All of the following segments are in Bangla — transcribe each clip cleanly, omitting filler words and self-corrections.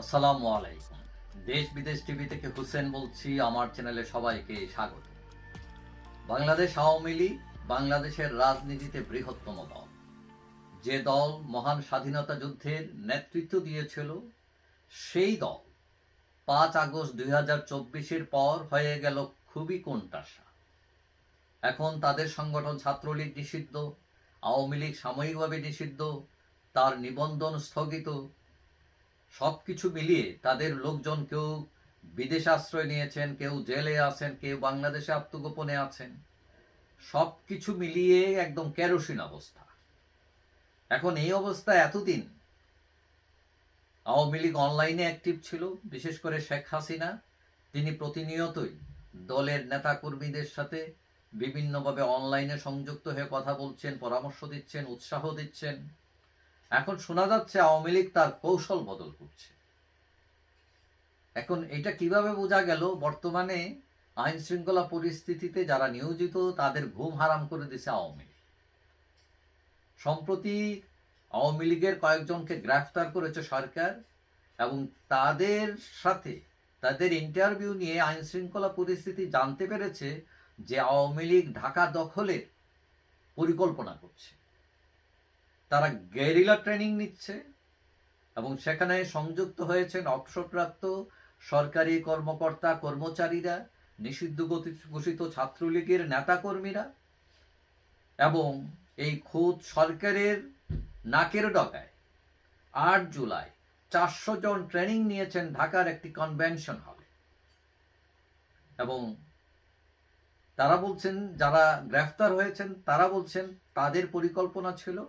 আসসালামু আলাইকুম। দেশ বিদেশ টিভি থেকে হুসেন বলছি। আমার চ্যানেলে সবাইকে স্বাগত। বাংলাদেশ আওয়ামী লীগ বাংলাদেশের রাজনীতিতে বৃহত্তম দল। যে দল মহান স্বাধীনতা যুদ্ধের নেতৃত্ব দিয়েছিল, সেই দল 5 আগস্ট 2024-এর পর হয়ে গেল খুবই কোণঠাসা। এখন তাদের সংগঠন ছাত্রলীগ নিষিদ্ধ, আওয়ামী লীগ সাময়িকভাবে নিষিদ্ধ, তার নিবন্ধন স্থগিত। সবকিছু মিলিয়ে তাদের লোকজন কেউ বিদেশে আশ্রয় নিয়েছেন, কেউ জেলে আছেন, কেউ বাংলাদেশে আত্মগোপনে আছেন। সবকিছু মিলিয়ে একদম কেরোসিন অবস্থা। এখন এই অবস্থা এতদিন আওয়ামী লীগ অনলাইনে অ্যাক্টিভ ছিল, বিশেষ করে শেখ হাসিনা। তিনি প্রতিনিয়তই দলের নেতা কর্মীদের সাথে বিভিন্নভাবে অনলাইনে সংযুক্ত হয়ে কথা বলছেন, পরামর্শ দিচ্ছেন, উৎসাহ দিচ্ছেন। এখন শোনা যাচ্ছে আওয়ামী লীগ তার কৌশল বদল করছে। এখন এটা কিভাবে বোঝা গেল? বর্তমানে আইন শৃঙ্খলা পরিস্থিতিতে যারা নিয়োজিত তাদের ঘুম হারাম করে দিছে আওয়ামী লীগ। সম্প্রতি আওয়ামী লীগের কয়েকজনকে গ্রেফতার করেছে সরকার, এবং তাদের সাথে তাদের ইন্টারভিউ নিয়ে আইন শৃঙ্খলা পরিস্থিতি জানতে পেরেছে যে আওয়ামী লীগ ঢাকা দখলের পরিকল্পনা করছে। তারা গেরিলা ট্রেনিং নিচ্ছে এবং সেখানে সংযুক্ত হয়েছেন অবসরপ্রাপ্ত সরকারি কর্মকর্তা কর্মচারীরা, নিষিদ্ধ ঘোষিত ছাত্রলীগের নেতাকর্মীরা, এবং এই খোদ সরকারের নাকের ডগায় 8 জুলাই 400 জন ট্রেনিং নিয়েছেন ঢাকার একটি কনভেনশন হলে। এবং তারা বলছেন, যারা গ্রেফতার হয়েছেন তারা বলছেন তাদের পরিকল্পনা ছিল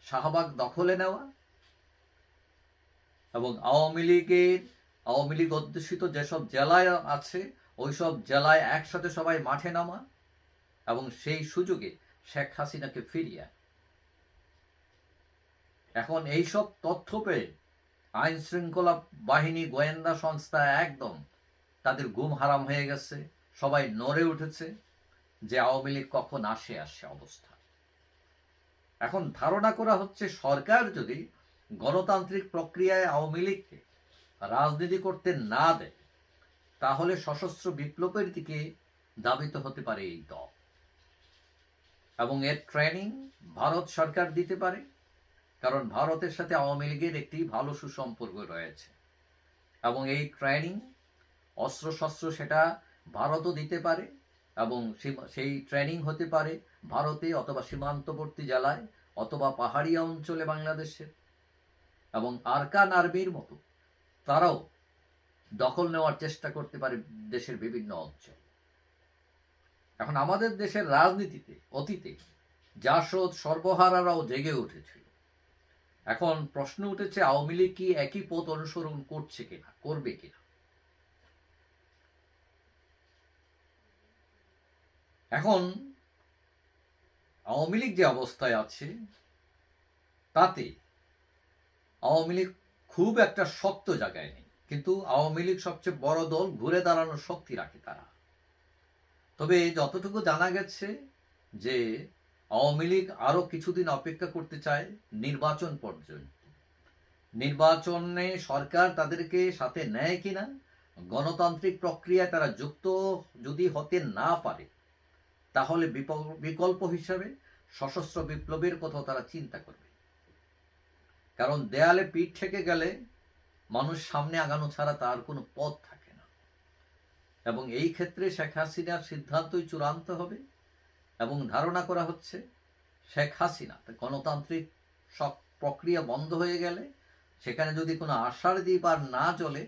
শাহবাগ দখলে নেওয়া এবং আওয়ামী লীগ অধ্যুষিত যেসব জেলায় আছে ওইসব জেলায় একসাথে সবাই মাঠে নামা এবং সেই সুযোগে শেখ হাসিনাকে ফিরিয়ে। এখন এইসব তথ্য পেয়ে আইন শৃঙ্খলা বাহিনী, গোয়েন্দা সংস্থা একদম তাদের ঘুম হারাম হয়ে গেছে। সবাই নড়ে উঠেছে যে আওয়ামী লীগ কখন আসে অবস্থা। এখন ধারণা করা হচ্ছে সরকার যদি গণতান্ত্রিক প্রক্রিয়ায় আওয়ামী লীগকে রাজনীতি করতে না দেয়, তাহলে সশস্ত্র বিপ্লবের দিকে ধাবিত হতে পারে এই দল। এবং এর ট্রেনিং ভারত সরকার দিতে পারে, কারণ ভারতের সাথে আওয়ামী লীগের একটি ভালো সুসম্পর্ক রয়েছে। এবং এই ট্রেনিং, অস্ত্রশস্ত্র সেটা ভারতও দিতে পারে, এবং সেই ট্রেনিং হতে পারে ভারতে অথবা সীমান্তবর্তী জেলায় অথবা পাহাড়ি অঞ্চলে বাংলাদেশের। এবং আরকান আর্মির মতো তারাও দখল নেওয়ার চেষ্টা করতে পারে দেশের বিভিন্ন অঞ্চল। এখন আমাদের দেশের রাজনীতিতে অতীতে জাসদ সর্বহারারাও জেগে উঠেছিল। এখন প্রশ্ন উঠেছে আওয়ামী লীগ কি একই পথ অনুসরণ করছে কিনা, করবে কিনা। এখন আওয়ামী লীগ যে অবস্থায় আছে তাতে আওয়ামী লীগ খুব একটা শক্ত জায়গায় নেই, কিন্তু আওয়ামী লীগ সবচেয়ে বড় দল, ঘুরে দাঁড়ানোর শক্তি রাখে তারা। তবে যতটুকু জানা গেছে যে আওয়ামী লীগ আরো কিছুদিন অপেক্ষা করতে চায় নির্বাচন পর্যন্ত। নির্বাচনে সরকার তাদেরকে সাথে নেয় কিনা, গণতান্ত্রিক প্রক্রিয়ায় তারা যুক্ত যদি হতে না পারে, তাহলে বিকল্প হিসাবে সশস্ত্র বিপ্লবের কথা তারা চিন্তা করবে। কারণ দেয়ালে পিঠ ঠেকে গেলে মানুষ সামনে আগানো ছাড়া তার কোনো পথ থাকে না। এবং এই ক্ষেত্রে শেখ হাসিনার সিদ্ধান্তই চূড়ান্ত হবে। এবং ধারণা করা হচ্ছে শেখ হাসিনা গণতান্ত্রিক সব প্রক্রিয়া বন্ধ হয়ে গেলে, সেখানে যদি কোনো আশার দ্বীপ আর না চলে,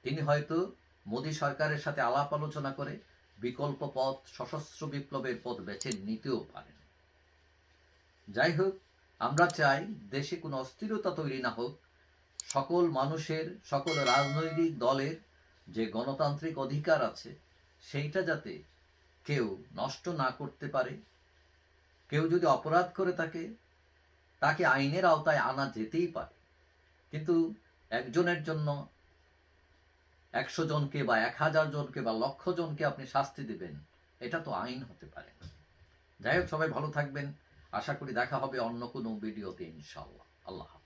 তিনি হয়তো মোদী সরকারের সাথে আলাপ আলোচনা করে বিকল্প পথ, সশস্ত্র বিপ্লবের পথ বেছে নিতেও পারেন। যাই হোক, আমরা চাই দেশে কোনো অস্থিরতা তৈরি না হোক। সকল মানুষের, সকল রাজনৈতিক দলের যে গণতান্ত্রিক অধিকার আছে সেইটা যাতে কেউ নষ্ট না করতে পারে। কেউ যদি অপরাধ করে থাকে তাকে আইনের আওতায় আনা যেতেই পারে, কিন্তু একজনের জন্য 100 জনকে বা 1000 জনকে বা লক্ষ জনকে আপনি শাস্তি দিবেন, এটা তো আইন হতে পারে না। যাই হোক, সবাই ভালো থাকবেন। আশা করি দেখা হবে অন্য কোনো ভিডিওতে ইনশাআল্লাহ। আল্লাহ হাফেজ।